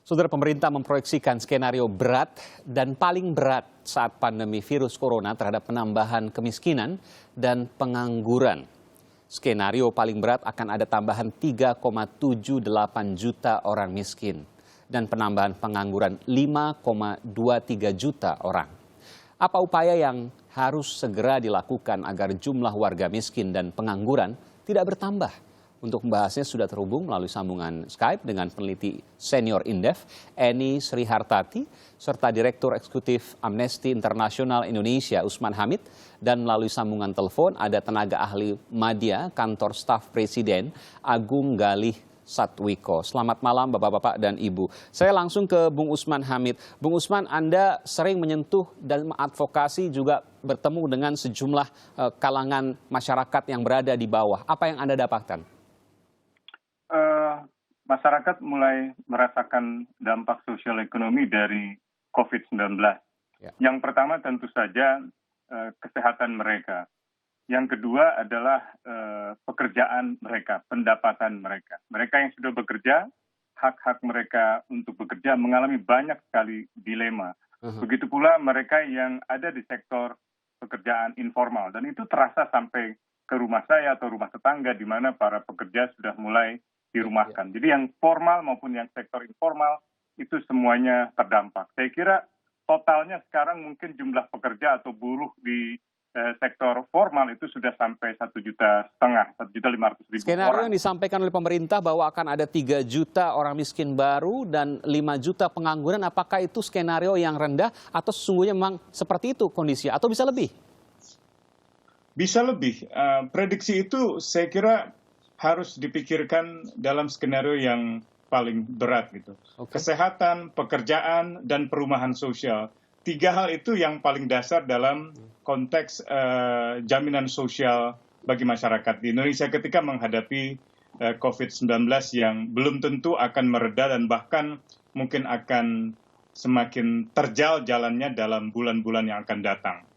Saudara, pemerintah memproyeksikan skenario berat dan paling berat saat pandemi virus corona terhadap penambahan kemiskinan dan pengangguran. Skenario paling berat akan ada tambahan 3,78 juta orang miskin dan penambahan pengangguran 5,23 juta orang. Apa upaya yang harus segera dilakukan agar jumlah warga miskin dan pengangguran tidak bertambah? Untuk membahasnya sudah terhubung melalui sambungan Skype dengan peneliti senior Indef, Eni Srihartati, serta Direktur Eksekutif Amnesty International Indonesia, Usman Hamid, dan melalui sambungan telepon ada tenaga ahli Madya, Kantor Staf Presiden, Agung Galih Satwiko. Selamat malam Bapak-Bapak dan Ibu. Saya langsung ke Bung Usman Hamid. Bung Usman, Anda sering menyentuh dan mengadvokasi juga bertemu dengan sejumlah kalangan masyarakat yang berada di bawah. Apa yang Anda dapatkan? Masyarakat mulai merasakan dampak sosial ekonomi dari COVID-19. Ya. Yang pertama tentu saja kesehatan mereka. Yang kedua adalah pekerjaan mereka, pendapatan mereka. Mereka yang sudah bekerja, hak-hak mereka untuk bekerja mengalami banyak sekali dilema. Begitu pula mereka yang ada di sektor pekerjaan informal. Dan itu terasa sampai ke rumah saya atau rumah tetangga di mana para pekerja sudah mulai dirumahkan. Jadi yang formal maupun yang sektor informal itu semuanya terdampak. Saya kira totalnya sekarang mungkin jumlah pekerja atau buruh di sektor formal itu sudah sampai 1,5 juta, 1,500,000 Skenario orang. Yang disampaikan oleh pemerintah bahwa akan ada 3 juta orang miskin baru dan 5 juta pengangguran. Apakah itu skenario yang rendah atau sesungguhnya memang seperti itu kondisinya atau bisa lebih? Bisa lebih. Prediksi itu saya kira harus dipikirkan dalam skenario yang paling berat gitu. Kesehatan, pekerjaan, dan perumahan sosial. 3 hal itu yang paling dasar dalam konteks jaminan sosial bagi masyarakat di Indonesia ketika menghadapi COVID-19 yang belum tentu akan mereda dan bahkan mungkin akan semakin terjal jalannya dalam bulan-bulan yang akan datang.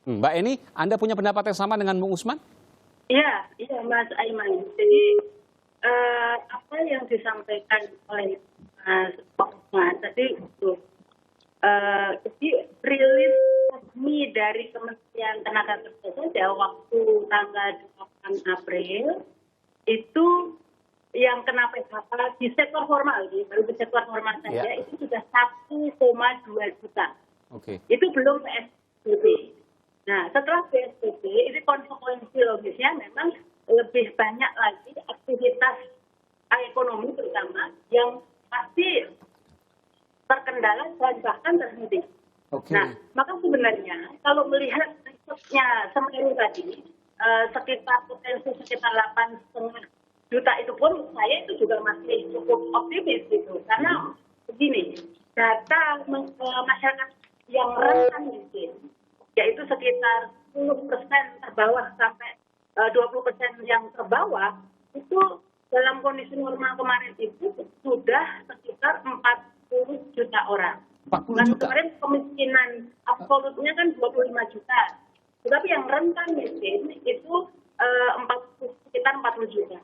Mbak Eni, Anda punya pendapat yang sama dengan Bung Usman? Iya Mas Aiman. Jadi apa yang disampaikan oleh Mas Usman tadi itu, jadi rilis resmi dari Kementerian Tenaga Kerja saja waktu tanggal 8 April itu yang kena PHK di sektor formal, baru di sektor formal saja itu sudah 1,2 juta. Itu belum PSBB. Nah, setelah PSBB, ini konsekuensi logisnya memang lebih banyak lagi aktivitas ekonomi terutama yang pasti terkendala dan bahkan terhenti. Nah, maka sebenarnya kalau melihat risetnya Semeru tadi, sekitar 8,5 juta itu pun saya itu juga masih cukup optimis gitu. Karena begini, data masyarakat yang rentan miskin, yaitu sekitar 10% terbawah sampai 20% yang terbawah, itu dalam kondisi normal kemarin itu sudah sekitar 40 juta orang. 40 juta? Kemarin kemiskinan absolutnya kan 25 juta. Tetapi yang rentan miskin itu sekitar 40 juta.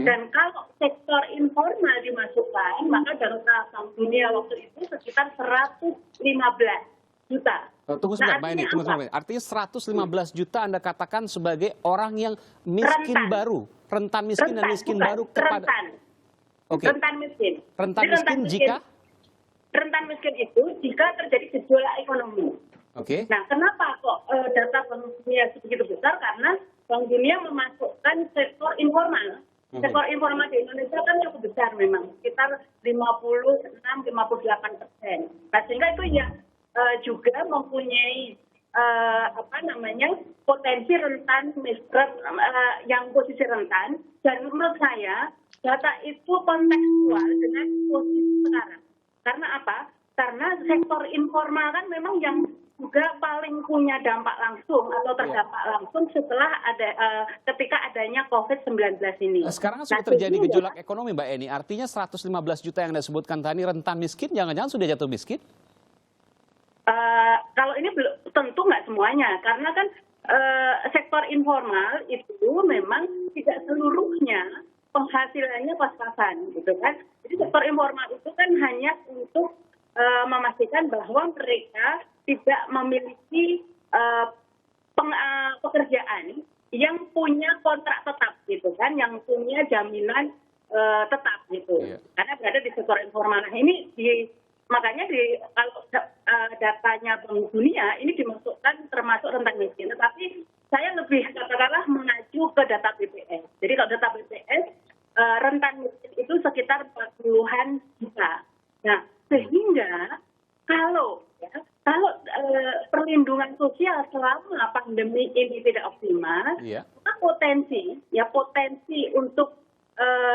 Dan kalau sektor informal dimasukkan, maka data Bank Dunia waktu itu sekitar 115 juta. Tunggu sebentar, Mbak Eni. Artinya 115 juta Anda katakan sebagai orang yang miskin baru. Rentan miskin dan miskin baru kepada... Rentan miskin. Rentan miskin jika? Rentan miskin itu jika terjadi gejolak ekonomi. Nah, kenapa kok data Bank Dunia sebegitu besar? Karena Bank Dunia memasukkan sektor informal. Sektor informal di Indonesia kan cukup besar memang, sekitar 56-58%. Nah, sehingga itu ya juga mempunyai potensi rentan yang posisi rentan, dan menurut saya data itu kontekstual dengan posisi sekarang. Karena apa? Karena sektor informal kan memang yang juga paling punya dampak langsung atau terdampak langsung setelah ketika adanya COVID-19 ini. Sekarang sudah terjadi gejolak ekonomi, Mbak Eni. Artinya 115 juta yang Anda sebutkan tadi rentan miskin, jangan-jangan sudah jatuh miskin? Kalau ini tentu nggak semuanya, karena kan sektor informal itu memang tidak seluruhnya penghasilannya pas-pasan, gitu kan. Jadi sektor informal itu kan hanya untuk memastikan bahwa mereka tidak memiliki pekerjaan yang punya kontrak tetap, gitu kan, yang punya jaminan tetap, gitu. Iya. Karena berada di sektor informal. Nah, ini makanya kalau datanya Bank Dunia ini dimasukkan termasuk rentan miskin. Tetapi saya lebih katakanlah mengacu ke data BPS. Jadi kalau data BPS rentan miskin itu sekitar 40-an juta. Nah, sehingga kalau perlindungan sosial selama pandemi ini tidak optimal, maka potensi untuk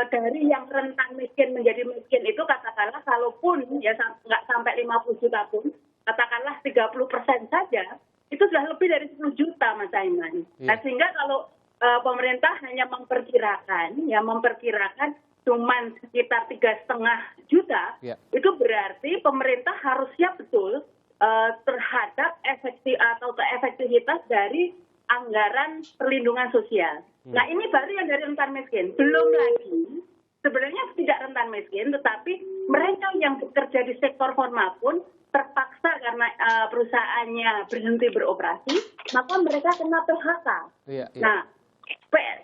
dari yang rentan miskin menjadi miskin itu katakanlah kalaupun ya nggak sampai 50 juta pun, katakanlah 30% saja, itu sudah lebih dari 10 juta, Mas Aiman. Nah, sehingga kalau pemerintah hanya memperkirakan cuman sekitar 3,5 juta, itu berarti pemerintah harus siap betul terhadap efektivitas dari anggaran perlindungan sosial. Nah, ini baru yang dari rentan miskin. Belum lagi, sebenarnya tidak rentan miskin, tetapi mereka yang bekerja di sektor formal pun terpaksa karena perusahaannya berhenti beroperasi, maka mereka kena PHK. Nah,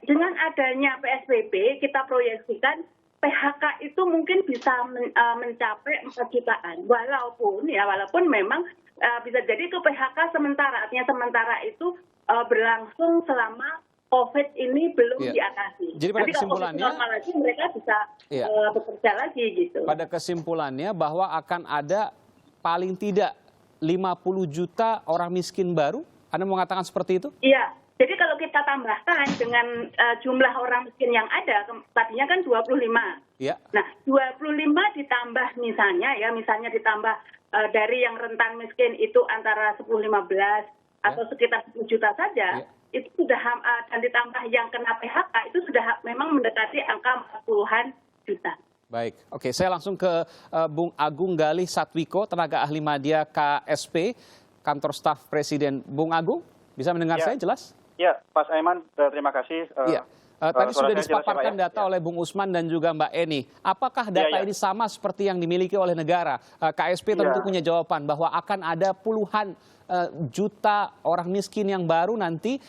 dengan adanya PSBB, kita proyeksikan PHK itu mungkin bisa mencapai 4 jutaan. Walaupun memang bisa jadi itu PHK sementara. Artinya sementara itu berlangsung selama COVID ini belum diatasi. Jadi pada kesimpulannya, kalau normal lagi mereka bisa bekerja lagi gitu. Pada kesimpulannya bahwa akan ada paling tidak 50 juta orang miskin baru? Anda mau mengatakan seperti itu? Iya. Jadi kalau kita tambahkan dengan jumlah orang miskin yang ada, tadinya kan 25. Iya. Nah, 25 ditambah misalnya ditambah dari yang rentan miskin itu antara 10-15 atau sekitar 10 juta saja, itu sudah dan ditambah yang kena PHK itu sudah memang mendekati angka 40-an juta. Baik, oke, saya langsung ke Bung Agung Galih Satwiko, tenaga ahli media KSP, kantor staf Presiden. Bung Agung, bisa mendengar saya jelas? Ya, Pak Aiman, terima kasih. Tadi sudah dipaparkan data oleh Bung Usman dan juga Mbak Eni. Apakah data ini sama seperti yang dimiliki oleh negara? KSP tentu punya jawaban bahwa akan ada puluhan juta orang miskin yang baru nanti.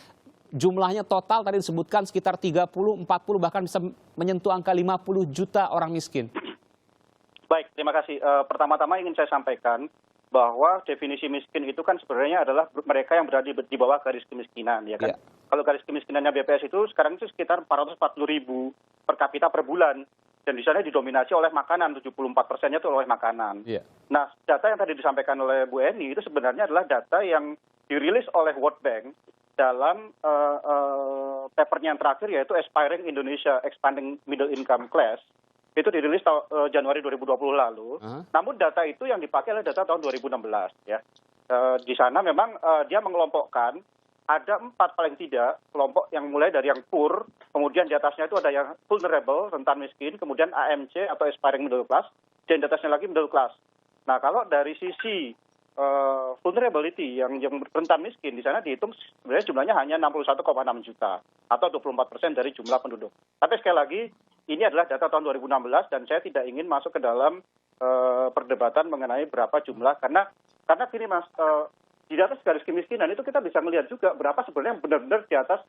Jumlahnya total tadi disebutkan sekitar 30, 40, bahkan bisa menyentuh angka 50 juta orang miskin. Baik, terima kasih. Pertama-tama ingin saya sampaikan bahwa definisi miskin itu kan sebenarnya adalah mereka yang berada di bawah garis kemiskinan, ya kan? Kalau garis kemiskinannya BPS itu sekarang itu sekitar 440.000 per kapita per bulan. Dan di sana didominasi oleh makanan, 74%-nya itu oleh makanan. Nah, data yang tadi disampaikan oleh Bu Eni itu sebenarnya adalah data yang dirilis oleh World Bank dalam papernya yang terakhir, yaitu Aspiring Indonesia Expanding Middle Income Class. Itu dirilis Januari 2020 lalu. Namun data itu yang dipakai adalah data tahun 2016. Ya. Di sana memang dia mengelompokkan ada 4 paling tidak kelompok yang mulai dari yang poor, kemudian di atasnya itu ada yang vulnerable, rentan miskin, kemudian AMC atau aspiring middle class, dan di atasnya lagi middle class. Nah, kalau dari sisi vulnerability yang rentan miskin, di sana dihitung sebenarnya jumlahnya hanya 61,6 juta atau 24% dari jumlah penduduk. Tapi sekali lagi, ini adalah data tahun 2016 dan saya tidak ingin masuk ke dalam perdebatan mengenai berapa jumlah, karena gini Mas, di atas garis kemiskinan itu kita bisa melihat juga berapa sebenarnya yang benar-benar di atas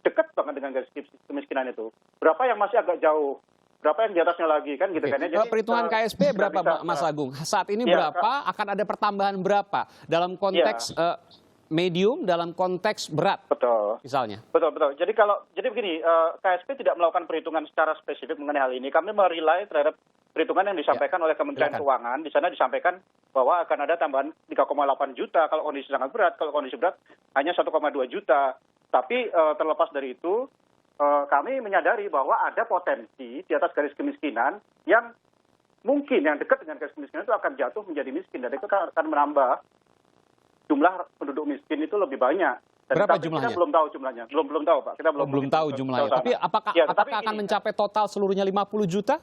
dekat banget dengan garis kemiskinan itu. Berapa yang masih agak jauh, berapa yang di atasnya lagi, kan gitu kan. Jadi perhitungan KSP berapa Mas Agung? Saat ini berapa, akan ada pertambahan berapa dalam konteks medium, dalam konteks berat? Betul. Misalnya. Betul. Jadi begini, KSP tidak melakukan perhitungan secara spesifik mengenai hal ini. Kami merely terhadap perhitungan yang disampaikan oleh Kementerian Keuangan. Di sana disampaikan bahwa akan ada tambahan 3,8 juta kalau kondisi sangat berat, kalau kondisi berat hanya 1,2 juta. Tapi terlepas dari itu, kami menyadari bahwa ada potensi di atas garis kemiskinan yang mungkin yang dekat dengan garis kemiskinan itu akan jatuh menjadi miskin, dan itu akan menambah jumlah penduduk miskin itu lebih banyak. Dan berapa jumlahnya? Kita belum tahu jumlahnya. Belum tahu, Pak. Kita belum tahu jumlahnya. Tapi apakah akan mencapai total seluruhnya 50 juta?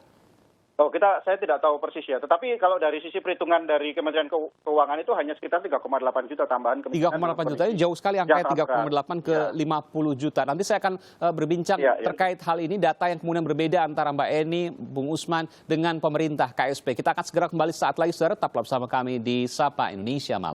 Oh, saya tidak tahu persis ya. Tetapi kalau dari sisi perhitungan dari Kementerian Keuangan itu hanya sekitar 3,8 juta tambahan kemiskinan. 3,8 juta ini jauh sekali angkanya 3,8 ke 50 juta. Nanti saya akan berbincang terkait hal ini, data yang kemudian berbeda antara Mbak Eni, Bung Usman dengan pemerintah KSP. Kita akan segera kembali saat lagi, saudara. Tetaplah bersama kami di Sapa Indonesia Malam.